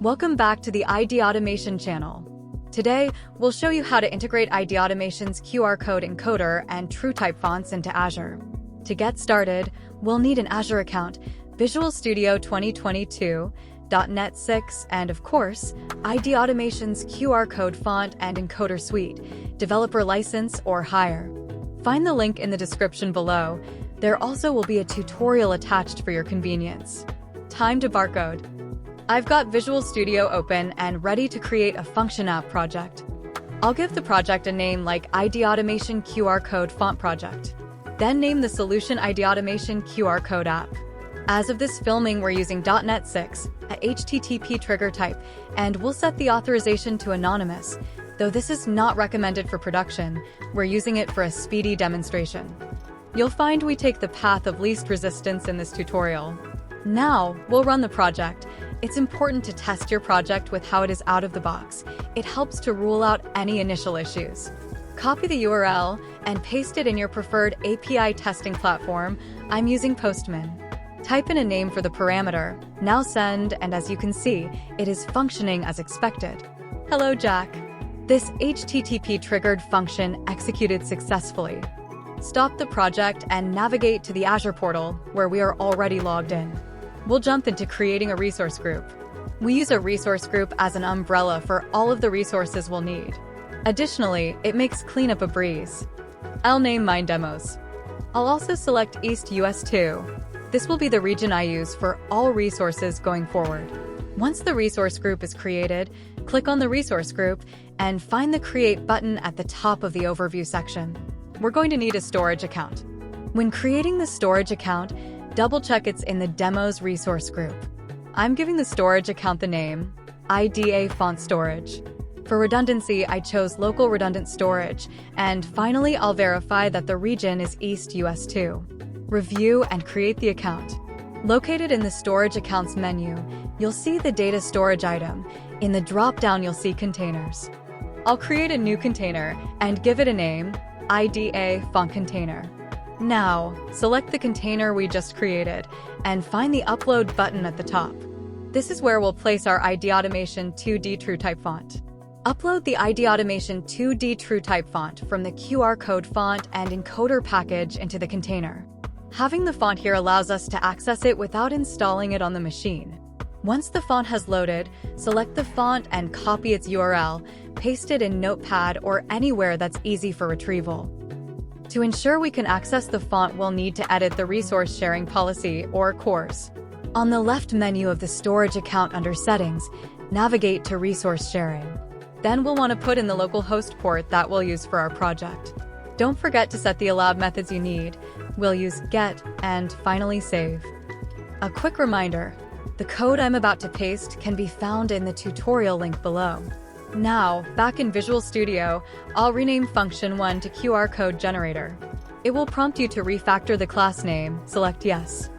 Welcome back to the ID Automation channel. Today, we'll show you how to integrate ID Automation's QR code encoder and TrueType fonts into Azure. To get started, we'll need an Azure account, Visual Studio 2022, .NET 6, and of course, ID Automation's QR code font and encoder suite, developer license or higher. Find the link in the description below. There also will be a tutorial attached for your convenience. Time to barcode. I've got Visual Studio open and ready to create a function app project. I'll give the project a name like ID Automation QR Code Font Project. Then name the solution ID Automation QR Code App. As of this filming, we're using .NET 6, a HTTP trigger type, and we'll set the authorization to anonymous. Though this is not recommended for production, we're using it for a speedy demonstration. You'll find we take the path of least resistance in this tutorial. Now, we'll run the project. It's important to test your project with how it is out of the box. It helps to rule out any initial issues. Copy the URL and paste it in your preferred API testing platform. I'm using Postman. Type in a name for the parameter. Now send, and as you can see, it is functioning as expected. Hello, Jack. This HTTP triggered function executed successfully. Stop the project and navigate to the Azure portal, where we are already logged in. We'll jump into creating a resource group. We use a resource group as an umbrella for all of the resources we'll need. Additionally, it makes cleanup a breeze. I'll name mine Demos. I'll also select East US 2. This will be the region I use for all resources going forward. Once the resource group is created, click on the resource group and find the Create button at the top of the Overview section. We're going to need a storage account. When creating the storage account, double-check it's in the Demos resource group. I'm giving the storage account the name IDA Font Storage. For redundancy, I chose Local Redundant Storage, and finally, I'll verify that the region is East US 2. Review and create the account. Located in the Storage Accounts menu, you'll see the Data Storage item. In the drop-down, you'll see Containers. I'll create a new container and give it a name, IDA Font Container. Now, select the container we just created and find the Upload button at the top. This is where we'll place our ID Automation 2D TrueType font. Upload the ID Automation 2D TrueType font from the QR code font and encoder package into the container. Having the font here allows us to access it without installing it on the machine. Once the font has loaded, select the font and copy its URL, paste it in Notepad or anywhere that's easy for retrieval. To ensure we can access the font, we'll need to edit the resource sharing policy or course. On the left menu of the storage account under Settings, navigate to Resource Sharing. Then we'll want to put in the local host port that we'll use for our project. Don't forget to set the allowed methods you need. We'll use get and finally save. A quick reminder, the code I'm about to paste can be found in the tutorial link below. Now, back in Visual Studio, I'll rename Function 1 to QR Code Generator. It will prompt you to refactor the class name, select Yes.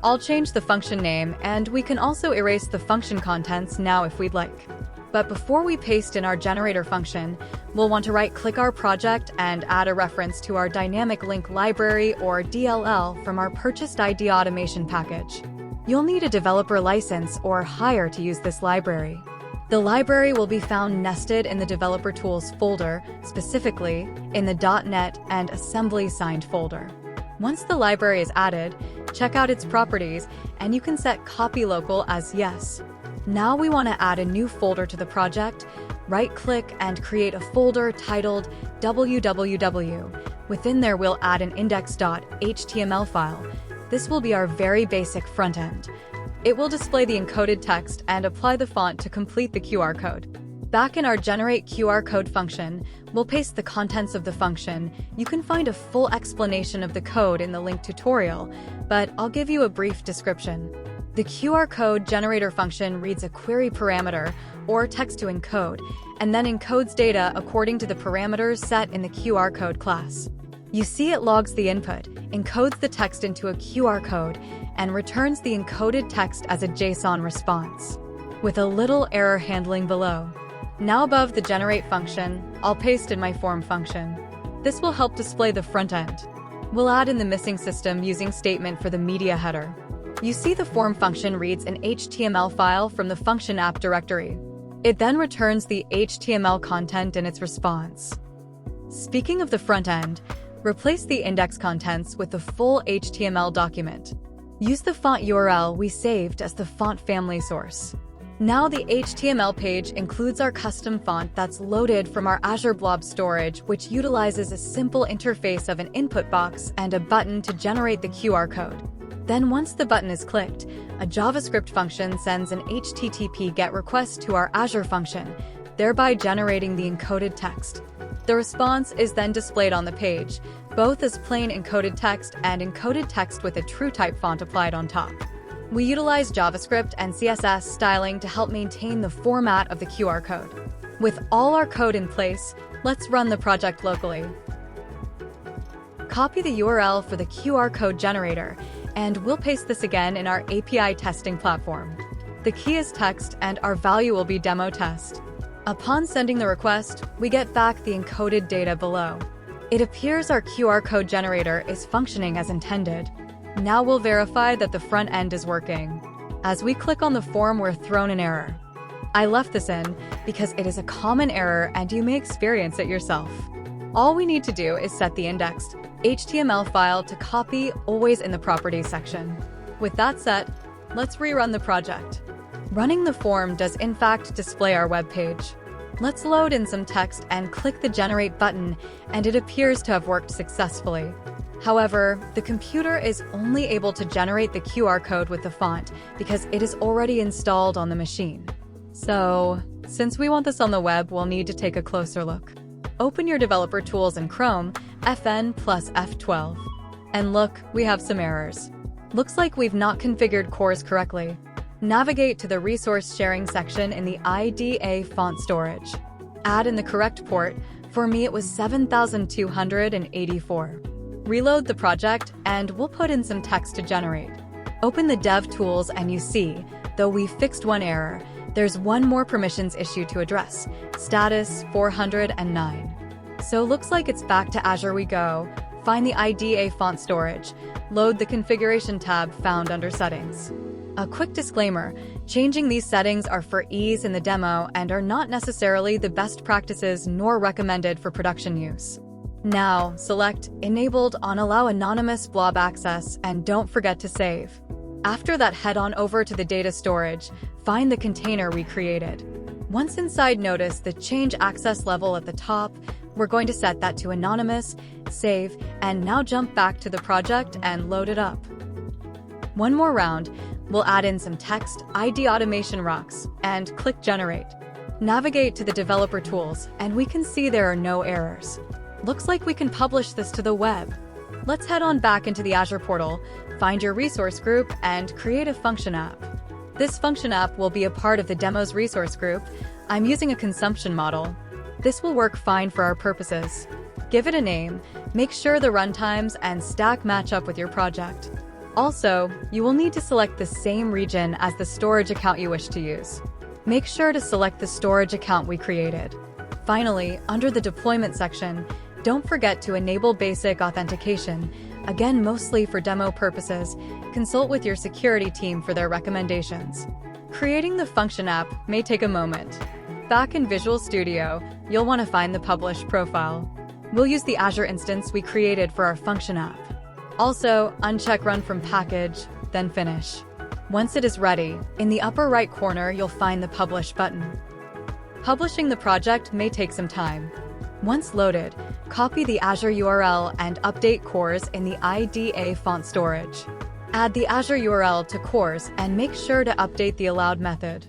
I'll change the function name, and we can also erase the function contents now if we'd like. But before we paste in our generator function, we'll want to right-click our project and add a reference to our Dynamic Link Library or DLL from our purchased ID Automation package. You'll need a developer license or higher to use this library. The library will be found nested in the Developer Tools folder, specifically in the .NET and Assembly Signed folder. Once the library is added, check out its properties, and you can set Copy Local as Yes. Now we want to add a new folder to the project. Right-click and create a folder titled www. Within there, we'll add an index.html file. This will be our very basic front end. It will display the encoded text and apply the font to complete the QR code. Back in our Generate QR Code function, we'll paste the contents of the function. You can find a full explanation of the code in the link tutorial, but I'll give you a brief description. The QR Code Generator function reads a query parameter, or text to encode, and then encodes data according to the parameters set in the QR Code class. You see it logs the input, encodes the text into a QR code, and returns the encoded text as a JSON response, with a little error handling below. Now above the Generate function, I'll paste in my Form function. This will help display the front end. We'll add in the missing system using statement for the media header. You see the form function reads an HTML file from the function app directory. It then returns the HTML content in its response. Speaking of the front end, replace the index contents with the full HTML document. Use the font URL we saved as the font family source. Now the HTML page includes our custom font that's loaded from our Azure Blob storage, which utilizes a simple interface of an input box and a button to generate the QR code. Then once the button is clicked, a JavaScript function sends an HTTP GET request to our Azure function, thereby generating the encoded text. The response is then displayed on the page, both as plain encoded text and encoded text with a TrueType font applied on top. We utilize JavaScript and CSS styling to help maintain the format of the QR code. With all our code in place, let's run the project locally. Copy the URL for the QR code generator, and we'll paste this again in our API testing platform. The key is text, and our value will be demo test. Upon sending the request, we get back the encoded data below. It appears our QR code generator is functioning as intended. Now we'll verify that the front end is working. As we click on the form, we're thrown an error. I left this in because it is a common error and you may experience it yourself. All we need to do is set the indexed HTML file to copy, always in the properties section. With that set, let's rerun the project. Running the form does in fact display our web page. Let's load in some text and click the Generate button, and it appears to have worked successfully. However, the computer is only able to generate the QR code with the font because it is already installed on the machine. So, since we want this on the web, we'll need to take a closer look. Open your developer tools in Chrome, FN plus F12. And look, we have some errors. Looks like we've not configured cores correctly. Navigate to the resource sharing section in the IDA font storage. Add in the correct port. For me, it was 7284. Reload the project, and we'll put in some text to generate. Open the dev tools and you see, though we fixed one error, there's one more permissions issue to address, status 409. So looks like it's back to Azure we go. Find the IDA font storage. Load the configuration tab found under settings. A quick disclaimer, changing these settings are for ease in the demo and are not necessarily the best practices nor recommended for production use. Now, select Enabled on Allow Anonymous Blob Access and don't forget to save. After that, head on over to the data storage, find the container we created. Once inside, notice the Change Access Level at the top. We're going to set that to Anonymous, save, and now jump back to the project and load it up. One more round, we'll add in some text, ID automation rocks, and click Generate. Navigate to the developer tools, and we can see there are no errors. Looks like we can publish this to the web. Let's head on back into the Azure portal, find your resource group, and create a function app. This function app will be a part of the demo's resource group. I'm using a consumption model. This will work fine for our purposes. Give it a name, make sure the runtimes and stack match up with your project. Also, you will need to select the same region as the storage account you wish to use. Make sure to select the storage account we created. Finally, under the deployment section, don't forget to enable basic authentication. Again, mostly for demo purposes, consult with your security team for their recommendations. Creating the function app may take a moment. Back in Visual Studio, you'll want to find the publish profile. We'll use the Azure instance we created for our function app. Also, uncheck Run from Package, then Finish. Once it is ready, in the upper right corner you'll find the Publish button. Publishing the project may take some time. Once loaded, copy the Azure URL and update cores in the IDA font storage. Add the Azure URL to cores and make sure to update the allowed method.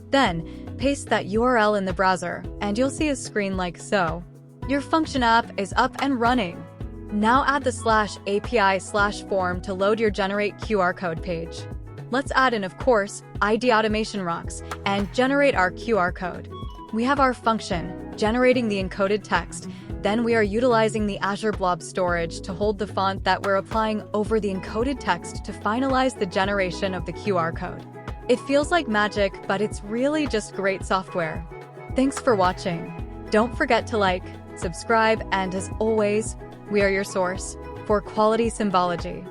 Then, paste that URL in the browser, and you'll see a screen like so. Your function app is up and running. Now add the /API/form to load your Generate QR code page. Let's add in, of course, ID automation rocks and generate our QR code. We have our function, generating the encoded text. Then we are utilizing the Azure Blob storage to hold the font that we're applying over the encoded text to finalize the generation of the QR code. It feels like magic, but it's really just great software. Thanks for watching. Don't forget to like, subscribe, and as always, we are your source for quality symbology.